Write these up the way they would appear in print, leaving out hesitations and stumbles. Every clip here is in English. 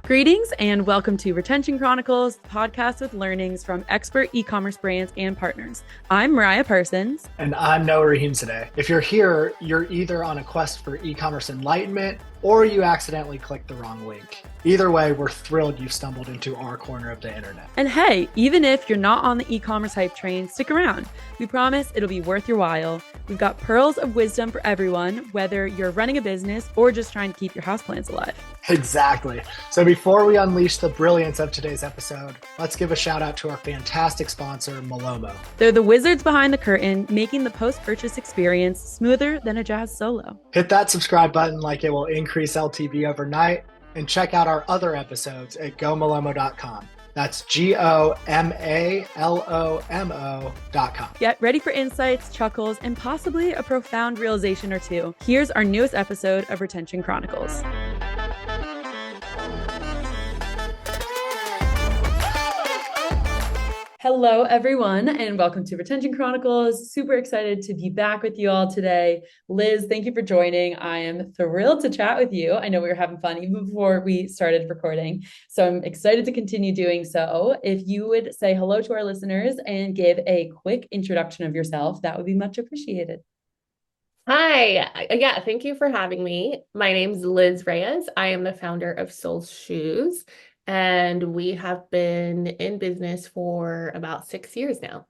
Greetings and welcome to Retention Chronicles, the podcast with learnings from expert e-commerce brands and partners. I'm Mariah Parsons. And I'm Noah Rahim today. If you're here, you're either on a quest for e-commerce enlightenment or you accidentally clicked the wrong link. Either way, we're thrilled you've stumbled into our corner of the internet. And hey, even if you're not on the e-commerce hype train, stick around. We promise it'll be worth your while. We've got pearls of wisdom for everyone, whether you're running a business or just trying to keep your houseplants alive. Exactly. So before we unleash the brilliance of today's episode, let's give a shout out to our fantastic sponsor, Malomo. They're the wizards behind the curtain, making the post-purchase experience smoother than a jazz solo. Hit that subscribe button like it will increase LTV overnight, and check out our other episodes at gomalomo.com. That's GOMALOMO.com. Get ready for insights, chuckles, and possibly a profound realization or two. Here's our newest episode of Retention Chronicles. Hello, everyone, and welcome to Retention Chronicles. Super excited to be back with you all today. Liz, thank you for joining. I am thrilled to chat with you. I know we were having fun even before we started recording, so I'm excited to continue doing so. If you would say hello to our listeners and give a quick introduction of yourself, that would be much appreciated. Hi. Yeah, thank you for having me. My name's Liz Reyes. I am the founder of Soul Shoes, and we have been in business for about 6 years now.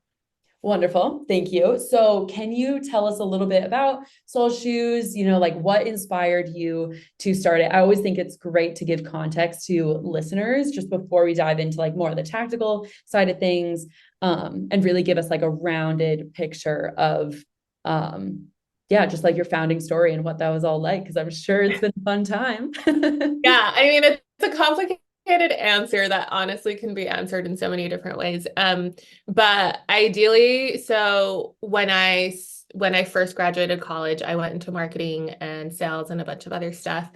Wonderful. Thank you. So can you tell us a little bit about Soul Shoes, like what inspired you to start it? I always think it's great to give context to listeners just before we dive into more of the tactical side of things, and really give us a rounded picture of, just your founding story and what that was all like, because I'm sure it's been a fun time. Yeah, I mean, it's a complicated answer that honestly can be answered in so many different ways. But ideally, so when I first graduated college, I went into marketing and sales and a bunch of other stuff,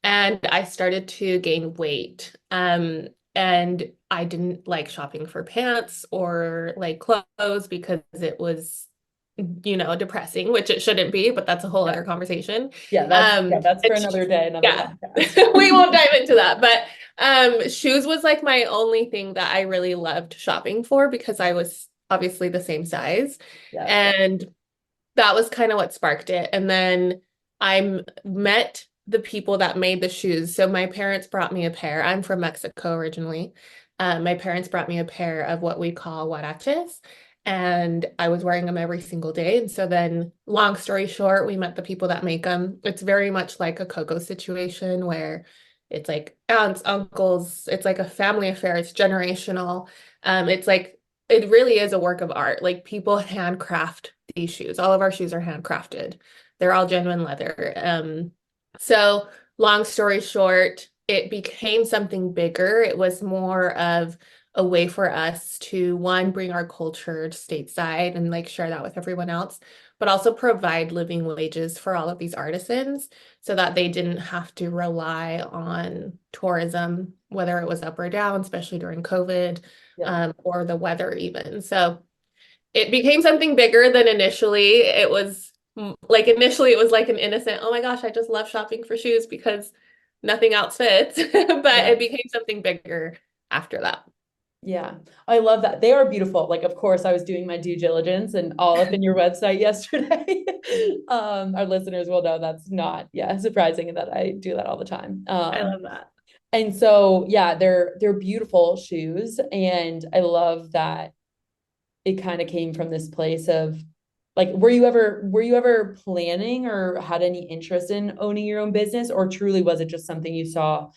and I started to gain weight. And I didn't like shopping for pants or clothes because it was depressing, which it shouldn't be, but that's a whole other conversation. That's for another day. We won't dive into that. But shoes was my only thing that I really loved shopping for because I was obviously the same size. And that was kind of what sparked it. And then I met the people that made the shoes. So my parents brought me a pair. I'm from Mexico originally. My parents brought me a pair of what we call huaraches. And I was wearing them every single day. And so then, long story short, we met the people that make them. It's very much like a Coco situation where it's aunts, uncles. It's a family affair. It's generational. It really is a work of art. People handcraft these shoes. All of our shoes are handcrafted. They're all genuine leather. So long story short, it became something bigger. It was more of a way for us to, one, bring our culture stateside and share that with everyone else, but also provide living wages for all of these artisans so that they didn't have to rely on tourism, whether it was up or down, especially during COVID, or the weather even. So it became something bigger than initially. It was initially it was an innocent, oh my gosh, I just love shopping for shoes because nothing else fits. But it became something bigger after that. Yeah, I love that. They are beautiful. Of course, I was doing my due diligence and all up in your website yesterday. Our listeners will know that's not, surprising that I do that all the time. I love that. And so, they're beautiful shoes. And I love that it kind of came from this place of were you ever planning or had any interest in owning your own business, or truly was it just something you saw,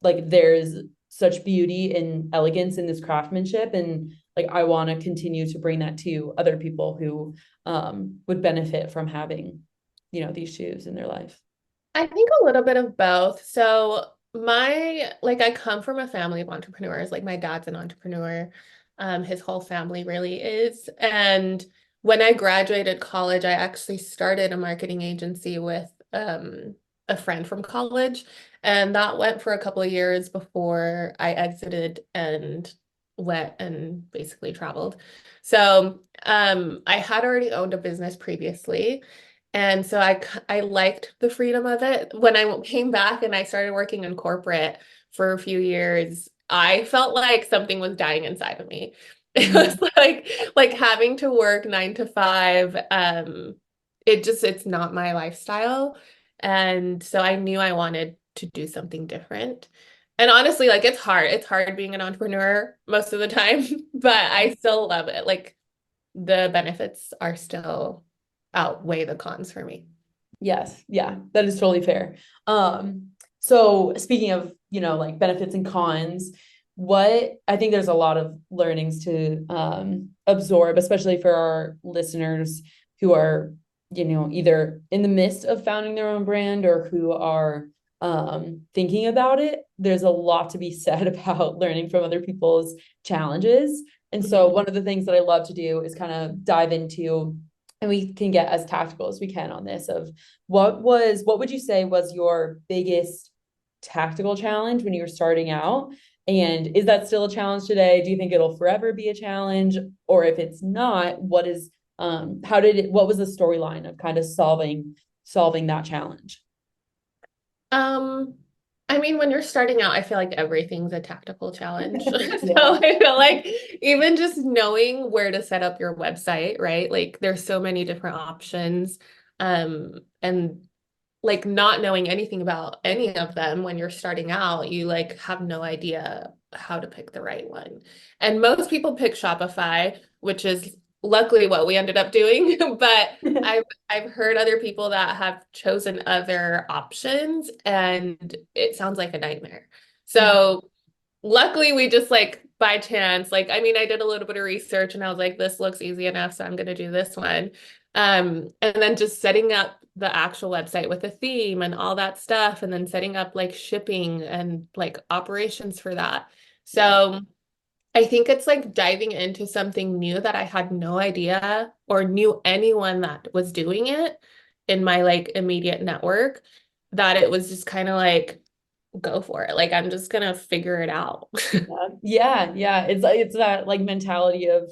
there's such beauty and elegance in this craftsmanship, and I want to continue to bring that to other people who would benefit from having these shoes in their life? I think a little bit of both. So I come from a family of entrepreneurs. My dad's an entrepreneur. His whole family really is. And when I graduated college, I actually started a marketing agency with a friend from college. And that went for a couple of years before I exited and went and basically traveled. So I had already owned a business previously. And so I liked the freedom of it. When I came back and I started working in corporate for a few years, I felt like something was dying inside of me. It was like having to work 9 to 5. It's not my lifestyle. And so I knew I wanted to do something different. And honestly, like it's hard. It's hard being an entrepreneur most of the time, but I still love it. Like the benefits are still outweigh the cons for me. Yes, yeah, that is totally fair. So speaking of, like benefits and cons, what I think there's a lot of learnings to absorb, especially for our listeners who are, either in the midst of founding their own brand or who are thinking about it. There's a lot to be said about learning from other people's challenges. And so one of the things that I love to do is kind of dive into, and we can get as tactical as we can on this, of what would you say was your biggest tactical challenge when you were starting out? And is that still a challenge today? Do you think it'll forever be a challenge? Or if it's not, what was the storyline of kind of solving that challenge? Um, I mean, when you're starting out, I feel like everything's a tactical challenge. So Yeah. I feel like even just knowing where to set up your website, right? Like there's so many different options. And like not knowing anything about any of them when you're starting out, you like have no idea how to pick the right one. And most people pick Shopify, which is luckily what we ended up doing. But I've heard other people that have chosen other options and it sounds like a nightmare. So luckily we just like by chance, like I mean, I did a little bit of research and I was like, this looks easy enough, so I'm gonna do this one. And then just setting up the actual website with a theme and all that stuff, and then setting up like shipping and like operations for that. So I think it's like diving into something new that I had no idea or knew anyone that was doing it in my like immediate network, that it was just kind of like, go for it. Like I'm just gonna figure it out. Yeah. It's that like mentality of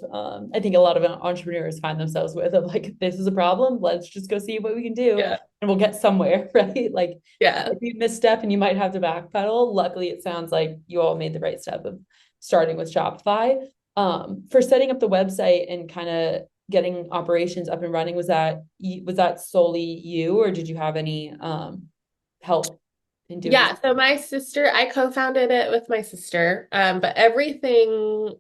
I think a lot of entrepreneurs find themselves with, of like, this is a problem, let's just go see what we can do Yeah. and we'll get somewhere, right? Like Yeah. if you misstep and you might have to backpedal, luckily it sounds like you all made the right step of starting with Shopify. For setting up the website and kind of getting operations up and running, was that solely you, or did you have any help in doing Yeah, so? so I co-founded it with my sister, but everything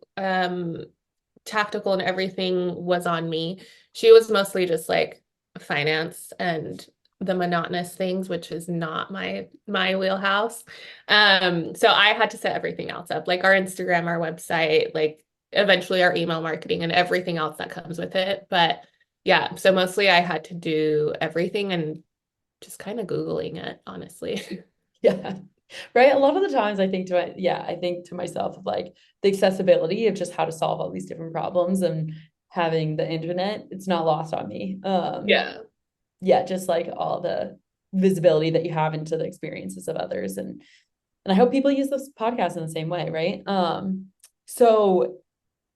tactical and everything was on me. She was mostly just like finance and the monotonous things, which is not my wheelhouse. So I had to set everything else up, like our Instagram, our website, like eventually our email marketing and everything else that comes with it. But yeah, so mostly I had to do everything and just kind of Googling it, honestly. Yeah. Right. A lot of the times I think to myself of like the accessibility of just how to solve all these different problems, and having the internet, it's not lost on me. Yeah. Yeah, just like all the visibility that you have into the experiences of others. And I hope people use this podcast in the same way, right? So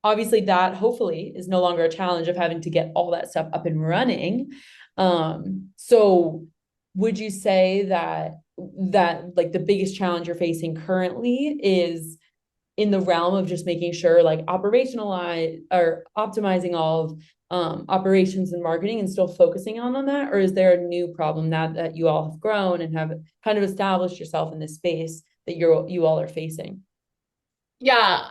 obviously that hopefully is no longer a challenge of having to get all that stuff up and running. So would you say that like the biggest challenge you're facing currently is in the realm of just making sure like operationalize or optimizing all of operations and marketing and still focusing on that? Or is there a new problem now that you all have grown and have kind of established yourself in this space that you all are facing? Yeah,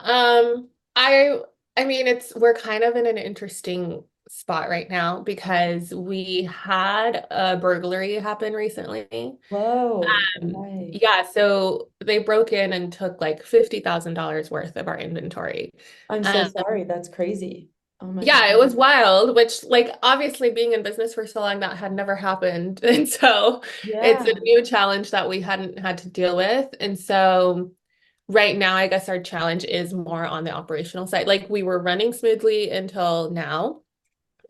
I mean we're kind of in an interesting spot right now because we had a burglary happen recently. Whoa, right. Yeah, so they broke in and took like $50,000 worth of our inventory. I'm so Um, sorry. That's crazy. Oh my God. yeah, it was wild, which like obviously being in business for so long that had never happened. And so it's a Yeah. new challenge that we hadn't had to deal with. And so right now, I guess our challenge is more on the operational side. Like we were running smoothly until now.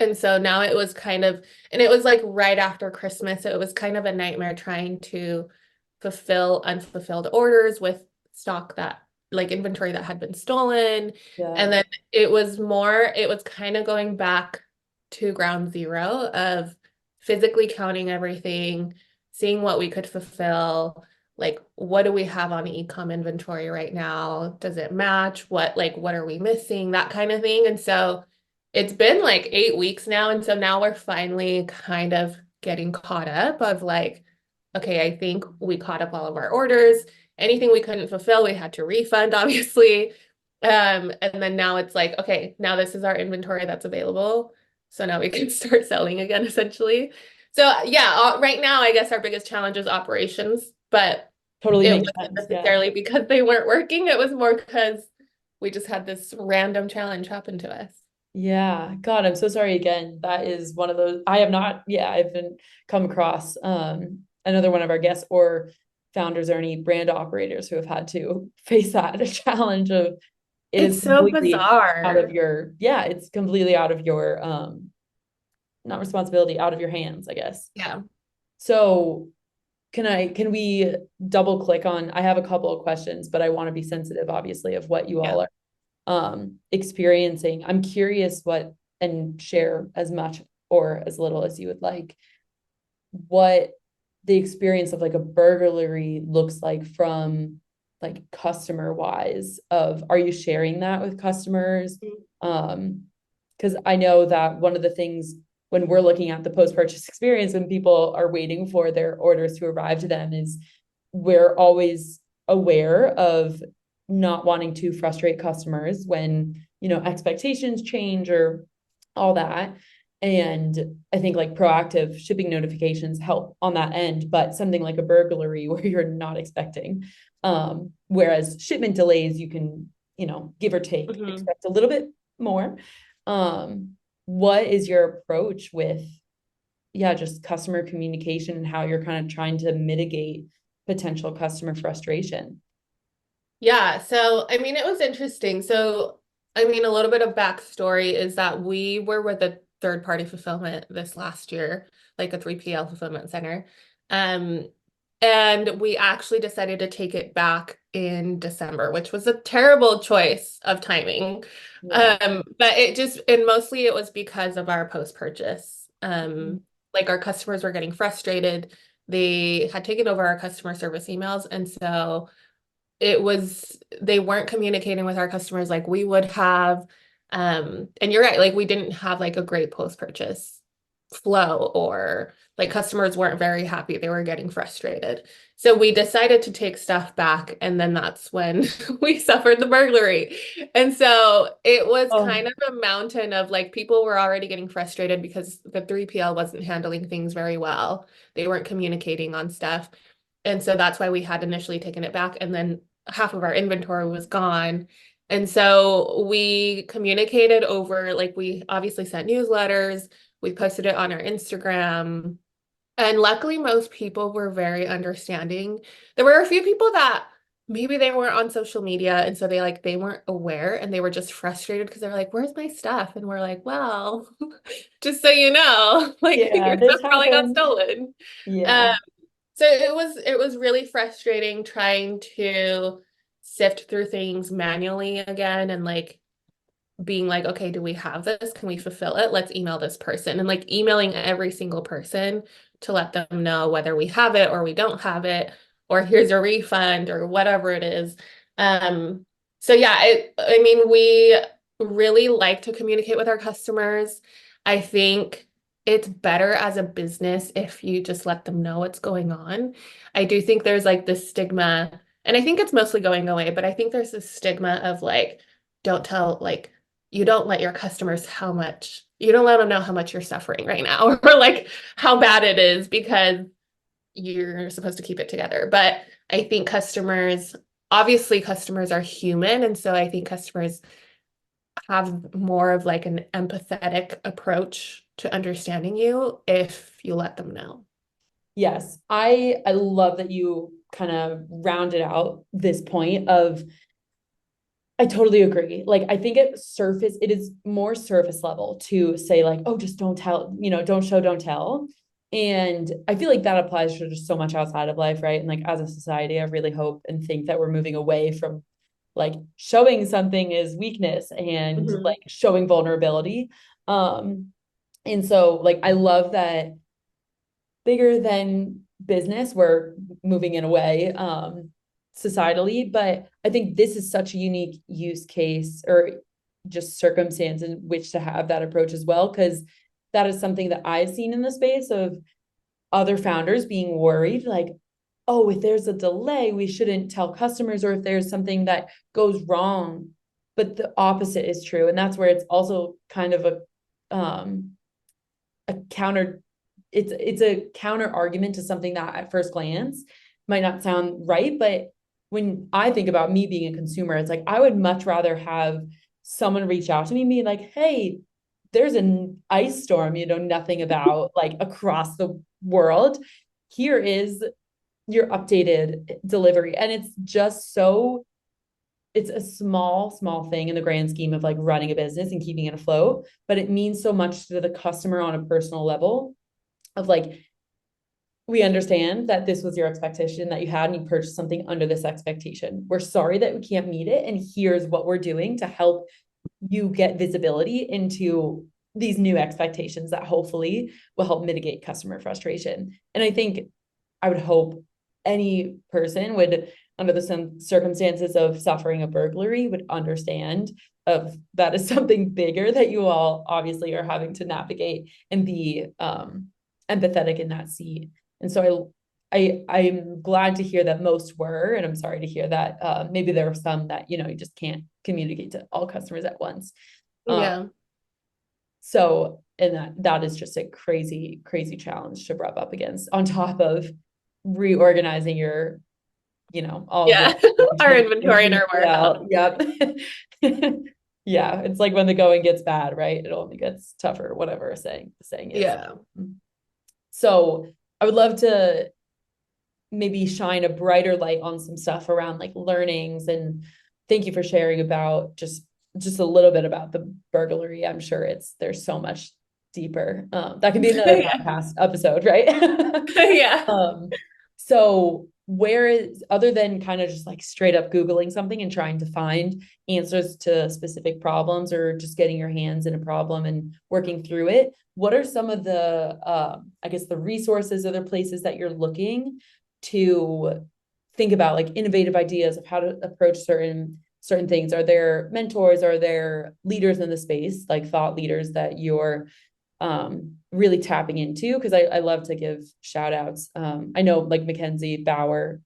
And so now it was kind of, and it was like right after Christmas. So it was kind of a nightmare trying to fulfill unfulfilled orders with stock that, like inventory that had been stolen. Yeah. And then it was kind of going back to ground zero of physically counting everything, seeing what we could fulfill. Like, what do we have on e-com inventory right now? Does it match? What are we missing? That kind of thing. And so it's been like 8 weeks now. And so now we're finally kind of getting caught up of like, okay, I think we caught up all of our orders. Anything we couldn't fulfill, we had to refund, obviously. And then now it's like, okay, now this is our inventory that's available. So now we can start selling again, essentially. So yeah, right now, I guess our biggest challenge is operations, but Totally it makes wasn't sense. Yeah. necessarily because they weren't working. It was more because we just had this random challenge happen to us. Yeah. God, I'm so sorry again. That is one of those I have not, yeah, I haven't come across another one of our guests or founders or any brand operators who have had to face that challenge of it is It's so completely out of bizarre. your, yeah, it's completely out of your not responsibility, out of your hands, I guess. Yeah. So can we double click on, I have a couple of questions, but I want to be sensitive, obviously, of what you Yeah. all are experiencing. I'm curious what, and share as much or as little as you would like, what the experience of like a burglary looks like from like customer wise of, are you sharing that with customers? Because I know that one of the things when we're looking at the post-purchase experience, when people are waiting for their orders to arrive to them, is we're always aware of not wanting to frustrate customers when, expectations change or all that. And I think like proactive shipping notifications help on that end, but something like a burglary where you're not expecting. Whereas shipment delays, you can, give or take, expect a little bit more. What is your approach with, yeah, just customer communication and how you're kind of trying to mitigate potential customer frustration? Yeah, so I mean, it was interesting. So, I mean, a little bit of backstory is that we were with a third party fulfillment this last year, like a 3PL fulfillment center. Um, and we actually decided to take it back in December, which was a terrible choice of timing. Yeah. But and mostly it was because of our post-purchase. Like our customers were getting frustrated. They had taken over our customer service emails, and so they weren't communicating with our customers like we would have. And you're right, like we didn't have like a great post-purchase flow, or like customers weren't very happy. They were getting frustrated. So we decided to take stuff back, and then that's when we suffered the burglary. And so it was Oh, kind of a mountain of like people were already getting frustrated because the 3PL wasn't handling things very well. They weren't communicating on stuff. And so that's why we had initially taken it back. And then half of our inventory was gone. And so we communicated over, like, we obviously sent newsletters, we posted it on our Instagram. And luckily, most people were very understanding. There were a few people that maybe they weren't on social media. And so they weren't aware and they were just frustrated because they're like, where's my stuff? And we're like, well, just so you know, like yeah, your this stuff probably got happened. stolen. Yeah. Um, so it was really frustrating trying to sift through things manually again and like being like, okay, do we have this? Can we fulfill it? Let's email this person. And like emailing every single person to let them know whether we have it or we don't have it, or here's a refund or whatever it is. Um, so yeah, I mean, we really like to communicate with our customers. I think it's better as a business if you just let them know what's going on. I do think there's like this stigma, and I think it's mostly going away, but I think there's this stigma of like, don't tell, like, you don't let your customers you don't let them know how much you're suffering right now or like how bad it is because you're supposed to keep it together. But I think obviously customers are human. And so I think customers have more of like an empathetic approach to understanding you if you let them know. Yes. I love that you kind of rounded out this point of, I totally agree. Like, I think it is more surface level to say, like, oh, just don't tell, don't show, don't tell. And I feel like that applies to just so much outside of life, right? And like, as a society, I really hope and think that we're moving away from like showing something is weakness and Mhm. like showing vulnerability. And so, like, I love that bigger than business. We're moving in a way, societally, but I think this is such a unique use case or just circumstance in which to have that approach as well, because that is something that I've seen in the space of other founders being worried, like, oh, if there's a delay, we shouldn't tell customers, or if there's something that goes wrong. But the opposite is true. And that's where it's also kind of a counter, it's a counter argument to something that at first glance might not sound right. But when I think about me being a consumer, it's like I would much rather have someone reach out to me and be like, hey, there's an ice storm you know nothing about, like across the world. Here is your updated delivery. And it's just so, it's a small thing in the grand scheme of like running a business and keeping it afloat, but it means so much to the customer on a personal level of like, we understand that this was your expectation that you had and you purchased something under this expectation. We're sorry that we can't meet it. And here's what we're doing to help you get visibility into these new expectations that hopefully will help mitigate customer frustration. And I think I would hope any person would, under the circumstances of suffering a burglary, would understand of that is something bigger that you all obviously are having to navigate and be empathetic in that seat. And so I'm glad to hear that most were, and I'm sorry to hear that maybe there were some that, you know, you just can't communicate to all customers at once. Yeah. So, and that is just a crazy challenge to rub up against, on top of reorganizing your, you know, all our inventory and our warehouse. Yep. Yeah, it's like when the going gets bad, right? It only gets tougher, whatever the saying is. Yeah. So I would love to maybe shine a brighter light on some stuff around like learnings, and thank you for sharing about just a little bit about the burglary. I'm sure there's so much deeper. That could be another podcast episode, right? Yeah. So where is, other than kind of just like straight up Googling something and trying to find answers to specific problems, or just getting your hands in a problem and working through it, what are some of the, I guess, the resources or the places that you're looking to think about like innovative ideas of how to approach certain things? Are there mentors? Are there leaders in the space, like thought leaders that you're really tapping into? Because I love to give shout outs. I know like Mackenzie Bauer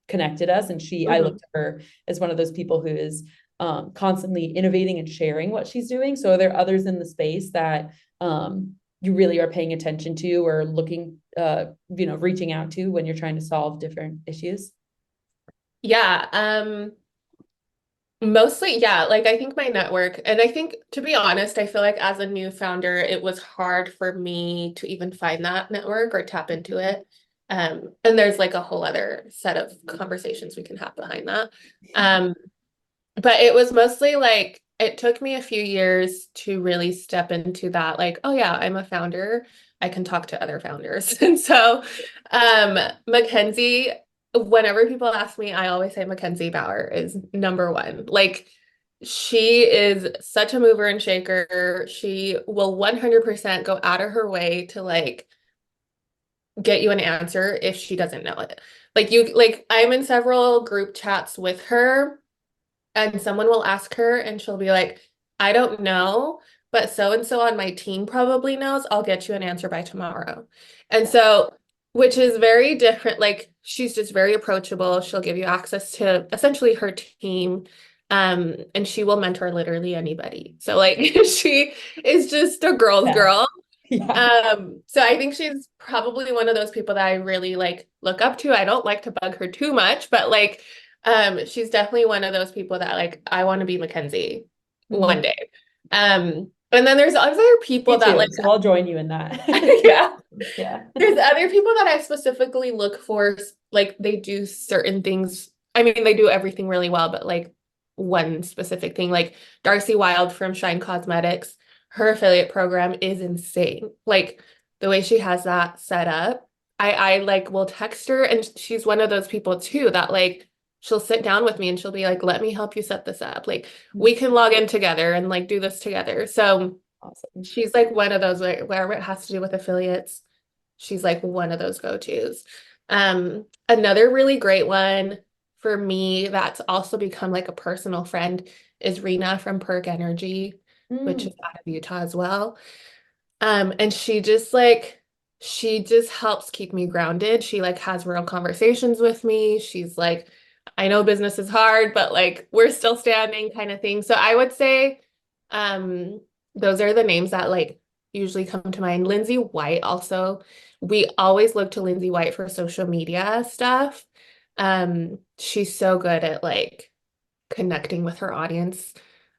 connected us, and I looked at her as one of those people who is constantly innovating and sharing what she's doing. So are there others in the space that you really are paying attention to, or looking, reaching out to when you're trying to solve different issues? Yeah. Mostly, yeah, like I think my network, and I think, to be honest, I feel like as a new founder, it was hard for me to even find that network or tap into it. And there's like a whole other set of conversations we can have behind that. But it was mostly like, it took me a few years to really step into that, like, oh yeah, I'm a founder, I can talk to other founders. And so Mackenzie, whenever people ask me, I always say Mackenzie Bauer is number one. Like, she is such a mover and shaker. She will 100% go out of her way to like get you an answer if she doesn't know it. Like I'm in several group chats with her, and someone will ask her and she'll be like, I don't know, but so and so on my team probably knows. I'll get you an answer by tomorrow. And so, which is very different. Like, she's just very approachable. She'll give you access to essentially her team. And she will mentor literally anybody. So like she is just a girl's girl. Yeah. So I think she's probably one of those people that I really like look up to. I don't like to bug her too much, but like she's definitely one of those people that like, I want to be Mackenzie one day. And then there's other people that like, so I'll join you in that. Yeah. There's other people that I specifically look for, like they do certain things. I mean, they do everything really well, but like one specific thing, like Darcy Wild from Shine Cosmetics, her affiliate program is insane. Like the way she has that set up, I like will text her, and she's one of those people too that like she'll sit down with me and she'll be like, let me help you set this up. Like we can log in together and like do this together. So awesome. She's like one of those, like wherever it has to do with affiliates, she's like one of those go-tos. Another really great one for me that's also become like a personal friend is Rena from Perk Energy, which Mm, is out of Utah as well. And she just helps keep me grounded. She like has real conversations with me. She's like, I know business is hard, but like we're still standing kind of thing. So I would say um those are the names that like usually come to mind. Lindsay White also. We always look to Lindsay White for social media stuff. She's so good at like connecting with her audience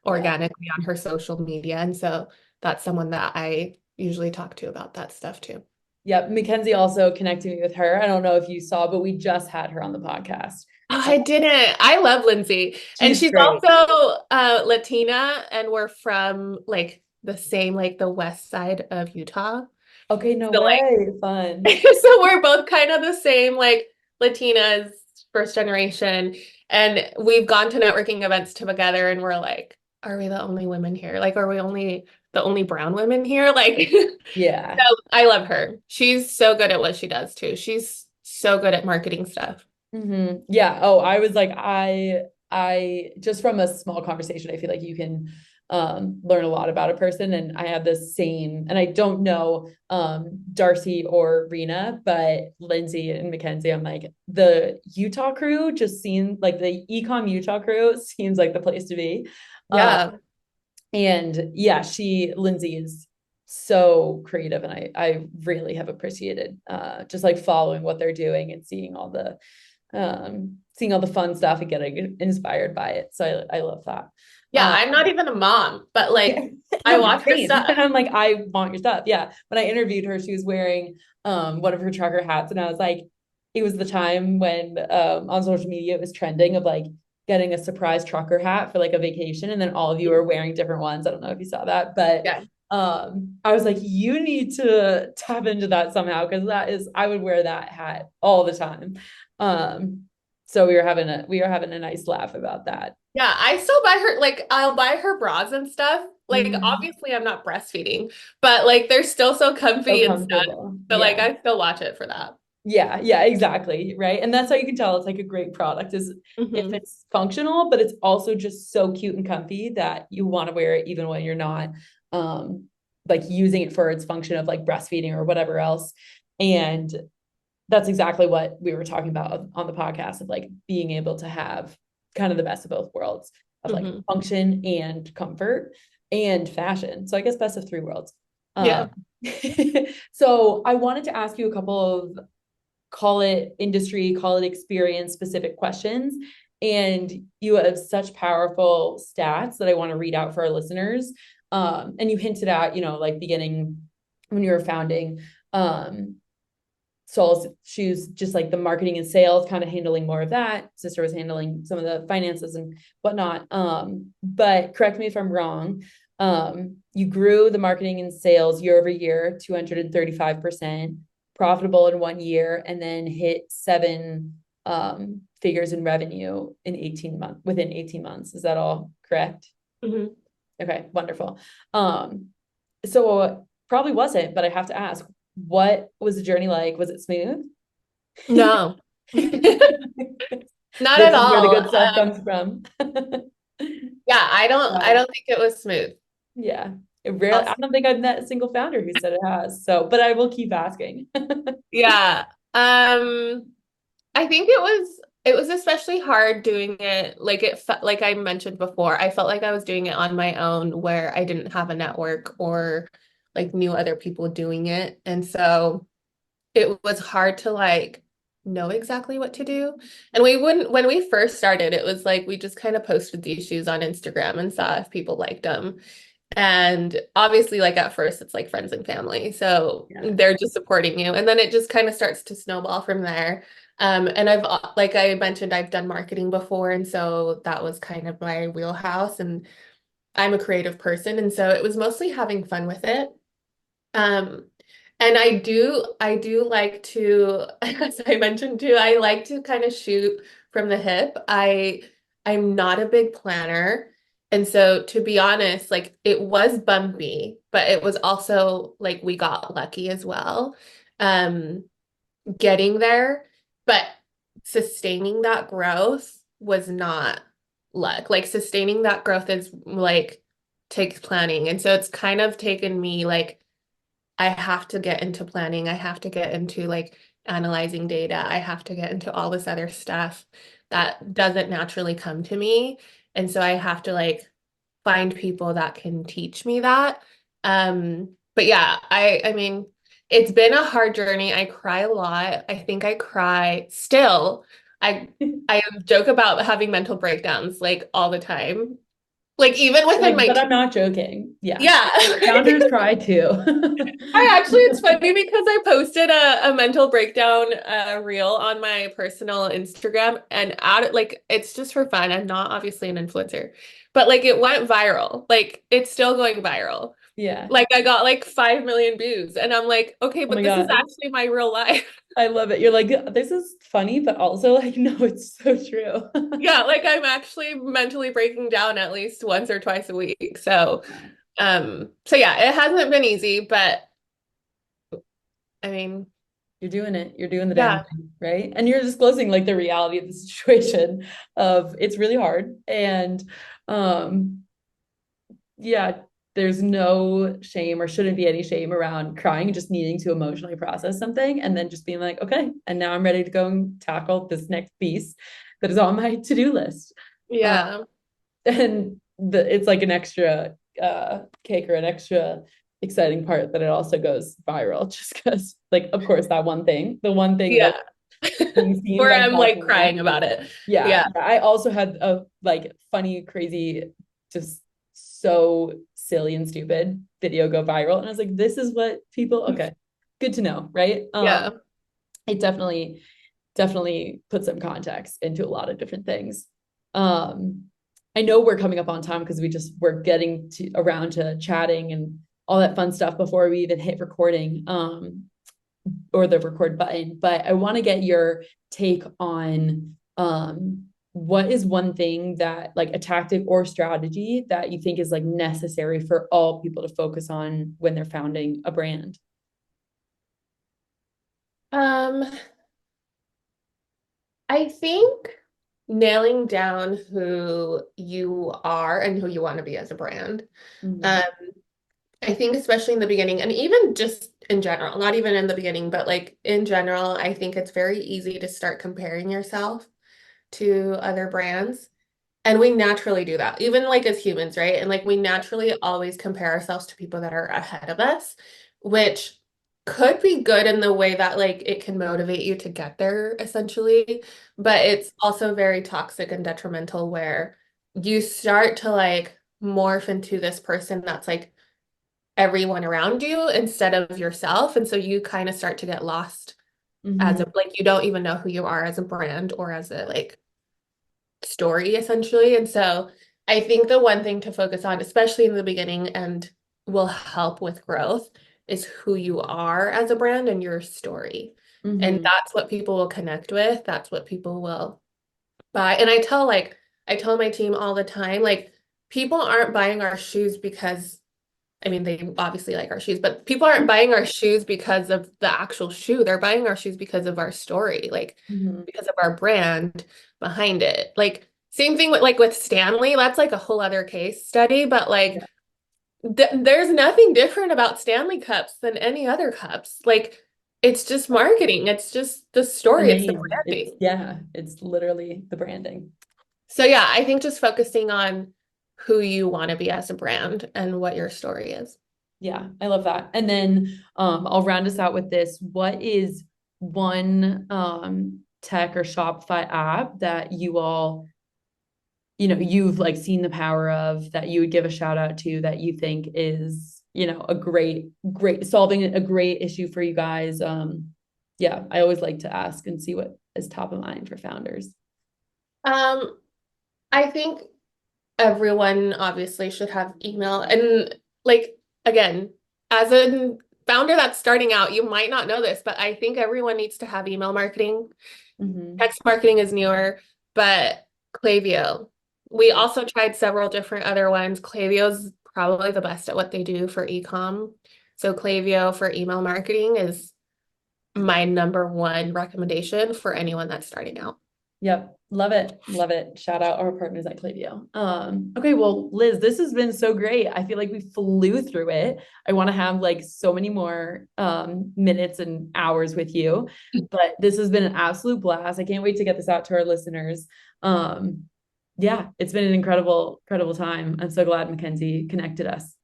yeah. organically on her social media. And so that's someone that I usually talk to about that stuff too. Yep. Mackenzie also connected me with her. I don't know if you saw, but we just had her on the podcast. Oh, I didn't. I love Lindsay. And She's she's great. also Latina and we're from like the same, like the west side of Utah. Okay, no So like way. Fun. so we're both kind of the same, like Latinas, first generation. And we've gone to networking events together and we're like, are we the only women here? Like, are we only the only brown women here? Like, Yeah. so I love her. She's so good at what she does too. She's so good at marketing stuff. Yeah. Oh, I was like, I just from a small conversation, I feel like you can learn a lot about a person. And I had the same, and I don't know Darcy or Rena, but Lindsay and Mackenzie, I'm like, the Utah crew just seems like the ecom Utah crew seems like the place to be. Uh, Yeah. and yeah, Lindsay is so creative, and I really have appreciated just like following what they're doing and seeing all the fun stuff and getting inspired by it. So I love that. Yeah. I'm not even a mom, but like I No, watch her same. stuff. I'm like, I want your stuff. Yeah. When I interviewed her, she was wearing one of her trucker hats, and I was like, it was the time when on social media it was trending of like getting a surprise trucker hat for like a vacation, and then all of you are wearing different ones. I don't know if you saw that, but Yeah. I was like, you need to tap into that somehow, because I would wear that hat all the time. Um, so we were having a nice laugh about that. Yeah, I still buy her, like, I'll buy her bras and stuff. Like, Mhm. obviously, I'm not breastfeeding, but like, they're still so So comfy and stuff. comfortable. So, like, Yeah. I still watch it for that. Yeah, exactly. Right. And that's how you can tell it's like a great product, is if Hmm. it's functional, but it's also just so cute and comfy that you want to wear it even when you're not um like using it for its function of like breastfeeding or whatever else. And that's exactly what we were talking about on the podcast, of like being able to have kind of the best of both worlds, of like Hmm. function and comfort and fashion. So I guess best of three worlds. Yeah. Um, so I wanted to ask you a couple of, call it industry, call it experience specific questions. And you have such powerful stats that I want to read out for our listeners. And you hinted at, like beginning when you were founding Soul Shoes, just like the marketing and sales, kind of handling more of that. Sister was handling some of the finances and whatnot. But correct me if I'm wrong. You grew the marketing and sales year over year, 235%, profitable in 1 year, and then hit seven figures in revenue in 18 months, within 18 months. Is that all correct? Hmm. Okay, wonderful. So probably wasn't, but I have to ask, what was the journey like? Was it smooth? No, not This at is where the all. good stuff comes from. Yeah, I don't, I Wow. don't think it was smooth. Yeah. I I'll- don't think I've met a single founder who said it has. So, but I will keep asking. yeah. I think it was especially hard doing it like it felt like I mentioned before. I felt like I was doing it on my own where I didn't have a network or like knew other people doing it. And so it was hard to like know exactly what to do. And we wouldn't when we first started, it was like we just kind of posted these shoes on Instagram and saw if people liked them. And obviously, like at first, it's like friends and family. So Yeah. they're just supporting you. And then it just kind of starts to snowball from there. And like I mentioned, I've done marketing before. And so that was kind of my wheelhouse. And I'm a creative person. And so it was mostly having fun with it. Um, and I do like to, as I mentioned too, I like to kind of shoot from the hip. I'm not a big planner. And so to be honest, like it was bumpy, but it was also like we got lucky as well. getting there, but sustaining that growth was not luck. Like sustaining that growth is like takes planning. And so it's kind of taken me like I have to get into planning. I have to get into like analyzing data. I have to get into all this other stuff that doesn't naturally come to me. And so I have to like find people that can teach me that. But yeah, I mean, it's been a hard journey. I cry a lot. I think I cry still. I joke about having mental breakdowns like all the time. Like even within Like, my but team. I'm not joking. Yeah. Yeah. Founders cry too. I actually, it's funny because I posted a mental breakdown reel on my personal Instagram and out like it's just for fun. I'm not obviously an influencer, but like it went viral. Like it's still going viral. Yeah. Like I got like 5 million views and I'm like, okay, Oh but my this is God. actually my real life. I love it. You're like, this is funny, but also like, no, it's so true. Yeah, like I'm actually mentally breaking down at least once or twice a week. So, so yeah, it hasn't been easy, but I mean, You're doing it. You're doing the damn yeah. thing, right? And you're disclosing like the reality of the situation of it's really hard. And um, yeah, there's no shame or shouldn't be any shame around crying, just needing to emotionally process something and then just being like, okay, and now I'm ready to go and tackle this next piece that is on my to-do list. Uh, Yeah. and it's like an extra cake or an extra exciting part that it also goes viral just because like of course that one thing the one thing Yeah. that being seen Where by I'm like California. crying about it. Yeah, Yeah. I also had a like funny crazy just so silly and stupid video go viral and I was like this is what people okay good to know, right? Yeah. It definitely put some context into a lot of different things. Um, I know we're coming up on time because we're getting to around to chatting and all that fun stuff before we even hit recording or the record button. But I want to get your take on what is one thing that like a tactic or strategy that you think is like necessary for all people to focus on when they're founding a brand? Um, I think nailing down who you are and who you want to be as a brand. Mm-hmm. Um, I think especially in the beginning and even just in general, not even in the beginning, but like in general, I think it's very easy to start comparing yourself to other brands. And we naturally do that, even like as humans, right? And like we naturally always compare ourselves to people that are ahead of us, which could be good in the way that like it can motivate you to get there essentially. But it's also very toxic and detrimental where you start to like morph into this person that's like everyone around you instead of yourself. And so you kind of start to get lost as Mm-hmm. a like you don't even know who you are as a brand or as a like story essentially. And so I think the one thing to focus on, especially in the beginning and will help with growth, is who you are as a brand and your story. And Mm-hmm. that's what people will connect with. That's what people will buy. And I tell my team all the time, like people aren't buying our shoes because I mean, they obviously like our shoes, but people aren't buying our shoes because of the actual shoe. They're buying our shoes because of our story, like Mm-hmm. because of our brand behind it. Like same thing with like with Stanley, that's like a whole other case study, but like Yeah. there's nothing different about Stanley cups than any other cups. Like it's just marketing. It's just the The story. It's the name. It's branding. yeah, it's literally the branding. So yeah, I think just focusing on who you want to be as a brand and what your story is. Yeah, I love that. And then I'll round us out with this. What is one tech or Shopify app that you all, you've like seen the power of that you would give a shout out to that you think is, a great solving a great issue for you guys. Yeah, I always like to ask and see what is top of mind for founders. Um, I think everyone obviously should have email. And like, again, as a founder that's starting out, you might not know this, but I think everyone needs to have email marketing. Mm-hmm. Text marketing is newer, but Klaviyo. We also tried several different other ones. Klaviyo's probably the best at what they do for ecom. So Klaviyo for email marketing is my number one recommendation for anyone that's starting out. Yep. Love it. Love it. Shout out our partners at Klaviyo. Okay. Well, Liz, this has been so great. I feel like we flew through it. I want to have like so many more minutes and hours with you, but this has been an absolute blast. I can't wait to get this out to our listeners. Yeah, it's been an incredible, incredible time. I'm so glad Mackenzie connected us.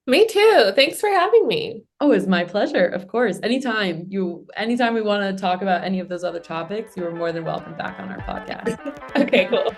Me too. Thanks for having me. Oh, it's my pleasure. Of course. Anytime we want to talk about any of those other topics, you are more than welcome back on our podcast. Okay, cool.